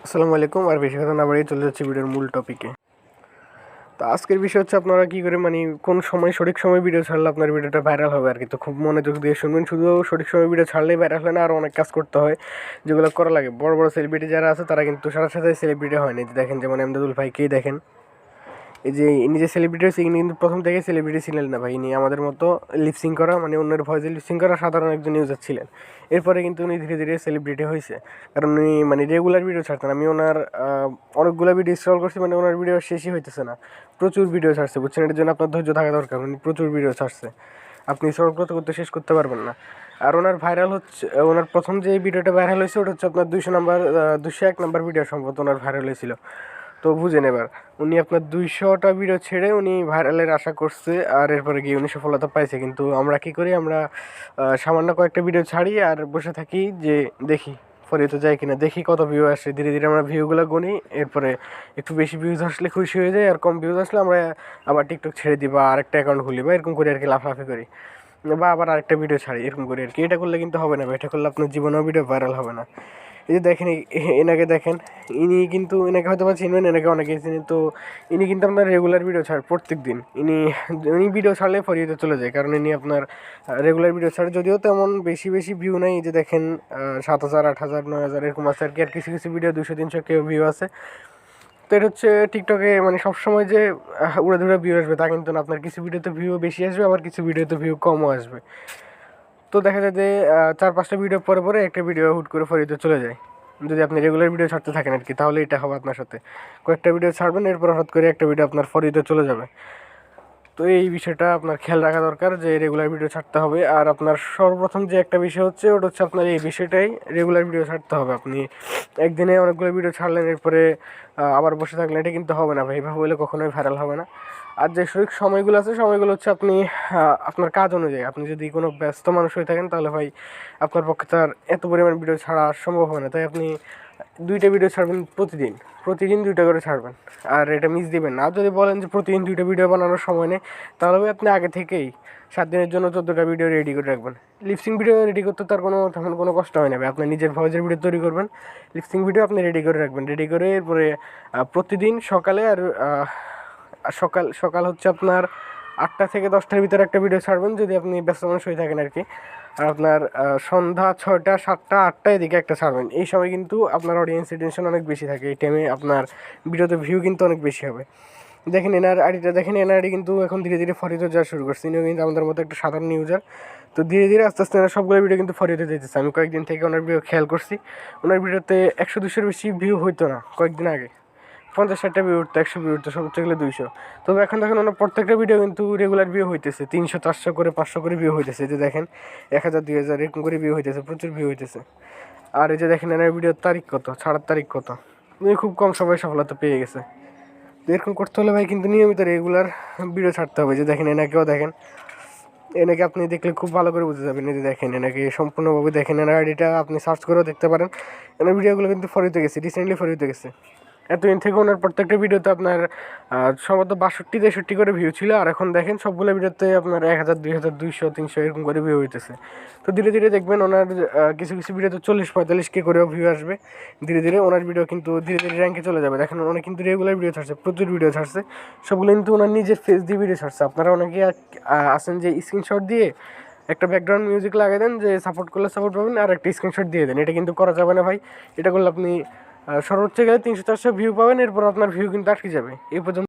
আসসালামু আলাইকুম। আর বেশি কথা না বাড়িয়ে চলে যাচ্ছি ভিডিওর মূল টপিকে। তো আজকের বিষয় হচ্ছে আপনারা কী করে কোন সময় সঠিক সময় ভিডিও ছাড়লে আপনার ভিডিওটা ভাইরাল হবে আর কি। তো খুব মনোযোগ দিয়ে শুনবেন, শুধু সঠিক সময় ভিডিও ছাড়লেই ভাইরাল হয় না, আরও অনেক কাজ করতে হয় যেগুলো করা লাগে। বড় বড় সেলিব্রিটি যারা আছে তারা কিন্তু সাথে সাথে সেলিব্রিটি হয়নি। দেখেন যেমন এমদাদুল ভাইকেই দেখেন, এই যে ইনি যে সেলিব্রিটি হয়েছে ইনি কিন্তু প্রথম থেকে সেলিব্রিটি ছিলেন না ভাই। ইনি আমাদের মতো লিপসিং করা অন্যের ভয়েসে লিপসিং করা সাধারণ একজন ইউজার ছিলেন। এরপরে কিন্তু উনি ধীরে ধীরে সেলিব্রিটি হয়েছে, কারণ উনি রেগুলার ভিডিও ছাড়তেন। আমি ওনার অনেকগুলো ভিডিও স্ক্রল করছি, ওনার ভিডিও শেষই হইতেছে না, প্রচুর ভিডিও ছাড়ছে, বুঝছেন। এটার জন্য আপনার ধৈর্য থাকা দরকার। উনি প্রচুর ভিডিও ছাড়ছে, আপনি স্ক্রল করতে করতে শেষ করতে পারবেন না। আর ওনার ভাইরাল হচ্ছে, ওনার প্রথম যে ভিডিওটা ভাইরাল হয়েছে ওটা হচ্ছে আপনার 201 নাম্বার ভিডিও সম্ভবত ওনার ভাইরাল হয়েছিল। তো বুঝেন এবার, উনি আপনার 200টা ভিডিও ছেড়ে উনি ভাইরালের আশা করছে, আর এরপরে গিয়ে উনি সফলতা পাইছে। কিন্তু আমরা কী করি, আমরা সামান্য কয়েকটা ভিডিও ছাড়ি আর বসে থাকি যে দেখি ফলে তো যায় কিনা, দেখি কত ভিউ আসে। ধীরে ধীরে আমরা ভিউগুলো গুনি, এরপরে একটু বেশি ভিউজ আসলে খুশি হয়ে যায়, আর কম ভিউজ আসলে আমরা আবার টিকটক ছেড়ে দিই বা আরেকটা অ্যাকাউন্ট খুলি বা এরকম করে আর কি, লাফালাফি করি বা আবার আরেকটা ভিডিও ছাড়ি, এরকম করি আর কি। এটা করলে কিন্তু হবে না, এটা করলে আপনার জীবনেও ভিডিও ভাইরাল হবে না। এই যে দেখেন, এনাকে দেখেন, ইনি কিন্তু এনাকে হয়তো বা চিনবেন, এনাকে অনেকেই চিনি। তো ইনি কিন্তু আপনার রেগুলার ভিডিও ছাড় প্রত্যেক দিন। ইনি ভিডিও ছাড়লে ফরিয়েতে চলে যায়, কারণ ইনি আপনার রেগুলার ভিডিও ছাড়ে। যদিও তেমন বেশি বেশি ভিউ নেই, এই যে দেখেন 7,000, 8,000, 9,000 এরকম আছে আর কি। আর কিছু কিছু ভিডিও 200-300 কেউ ভিউ আছে। তো এটা হচ্ছে টিকটকে সবসময় যে উড়ে ধরে ভিউ আসবে তা কিন্তু না। আপনার কিছু ভিডিওতে ভিউ বেশি আসবে, আবার কিছু ভিডিওতে ভিউ কমও আসবে। তো দেখা যায় যে 4-5টা ভিডিও পরে পরে একটা ভিডিও হুট করে ফরিতে চলে যায়। যদি আপনি রেগুলার ভিডিও ছাড়তে থাকেন আর কি, তাহলে এটা হবে আপনার সাথে। কয়েকটা ভিডিও ছাড়বেন, এরপর হঠাৎ করে একটা ভিডিও আপনার ফরিতে চলে যাবে। তো এই বিষয়টা আপনার খেয়াল রাখা দরকার যে রেগুলার ভিডিও ছাড়তে হবে। আর আপনার সর্বপ্রথম যে একটা বিষয় হচ্ছে ওটা হচ্ছে আপনার এই বিষয়টাই, রেগুলার ভিডিও ছাড়তে হবে। আপনি একদিনে অনেকগুলো ভিডিও ছাড়লেন, এরপরে আবার বসে থাকলেন, এটা কিন্তু হবে না ভাই। এইভাবে হলে কখনোই ভাইরাল হবে না। আর যে সঠিক সময়গুলো আছে, সময়গুলো হচ্ছে আপনি আপনার কাজ অনুযায়ী, আপনি যদি কোনো ব্যস্ত মানুষ হয়ে থাকেন তাহলে ভাই আপনার পক্ষে তার এত পরিমাণ ভিডিও ছাড়া সম্ভব হয় না। তাই আপনি 2টা ভিডিও ছাড়বেন প্রতিদিন, প্রতিদিন 2টা করে ছাড়বেন, আর এটা মিস দিবেন না। আর যদি বলেন যে প্রতিদিন 2টা ভিডিও বানানোর সময় নেই, তাহলে আপনি আগে থেকেই 7 দিনের জন্য 14টা ভিডিও রেডি করে রাখবেন। লিপসিং ভিডিও রেডি করতে তার তেমন কোনো কষ্ট হয় না ভাই। আপনার নিজের ভয়েসের ভিডিও তৈরি করবেন, লিপসিং ভিডিও আপনি রেডি করে রাখবেন, রেডি করে এরপরে প্রতিদিন সকালে আর সকাল সকাল হচ্ছে আপনার 8টা থেকে 10টার ভিতরে একটা ভিডিও ছাড়বেন, যদি আপনি ব্যস্ত মানুষ হয়ে থাকেন আর কি। আর আপনার সন্ধ্যা 6টা, 7টা, 8টা এদিকে একটা ছাড়বেন। এই সময় কিন্তু আপনার অডিয়েন্স রিটেনশন অনেক বেশি থাকে, এই টাইমে আপনার ভিডিওতে ভিউ কিন্তু অনেক বেশি হবে। দেখেন এনার আইডিটা দেখেন, এনার আইডি কিন্তু এখন ধীরে ধীরে ফরিতে যাওয়া শুরু করছে। ইনিও কিন্তু আমাদের মতো একটা সাধারণ ইউজার। তো ধীরে ধীরে আস্তে আস্তে এনার সবগুলো ভিডিও কিন্তু ফরিতে যেতেছে। আমি কয়েকদিন থেকে ওনার ভিডিও খেয়াল করছি, ওনার ভিডিওতে 100-200-র বেশি ভিউ হইতো না কয়েকদিন আগে। 50-60টা ভিউ উঠতো, 100 ভিউ উঠতো, সর্বোচ্চ গেলে 200। তবে এখন দেখেন ওনার প্রত্যেকটা ভিডিও কিন্তু রেগুলার ভিউ হইতেছে, 300-400 করে, 500 করে ভিউ হইতেছে। যে দেখেন 1000-2000 এরকম করে ভিউ হইতেছে, প্রচুর ভিউ হইতেছে। আর এই যে দেখেন এনার ভিডিওর তারিখ কত, ছাড়ার তারিখ কত, উনি খুব কম সময়ে সফলতা পেয়ে গেছে। তো এরকম করতে হলে ভাই কিন্তু নিয়মিত রেগুলার ভিডিও ছাড়তে হবে। যে দেখেন এনাকেও দেখেন, এনাকে আপনি দেখলে খুব ভালো করে বুঝতে যাবেন। এই যে দেখেন এনাকে সম্পূর্ণভাবে দেখেন, এনার আইডিটা আপনি সার্চ করেও দেখতে পারেন। এনার ভিডিওগুলো কিন্তু ফরিতে গেছে, রিসেন্টলি ফরিতে গেছে। এতদিন থেকে ওনার প্রত্যেকটা ভিডিওতে আপনার সম্ভবত 62-63 করে ভিউ ছিল, আর এখন দেখেন সবগুলো ভিডিওতে আপনার 1000, 2000, 200-300 এরকম করে ভিউ হইতেছে। তো ধীরে ধীরে দেখবেন ওনার কিছু কিছু ভিডিওতে 40-45K করেও ভিউ আসবে। ধীরে ধীরে ওনার ভিডিও কিন্তু ধীরে ধীরে র্যাঙ্কে চলে যাবে। দেখেন অনেক কিন্তু রেগুলার ভিডিও ছাড়ছে, প্রচুর ভিডিও ছাড়ছে, সবগুলো কিন্তু ওনার নিজের ফেস দিয়ে ভিডিও ছাড়ছে। আপনারা অনেকে আছেন যে স্ক্রিনশট দিয়ে একটা ব্যাকগ্রাউন্ড মিউজিক লাগিয়ে দেন, যে সাপোর্ট করলে সাপোর্ট পাবেন, আর একটা স্ক্রিনশট দিয়ে দেন। এটা কিন্তু করা যাবে না ভাই। এটা করলে আপনি সর্বোচ্চ গেলে 300-400 ভিউ পাবেন, এরপর আপনার ভিউ কিন্তু আটকে যাবে। এই পর্যন্ত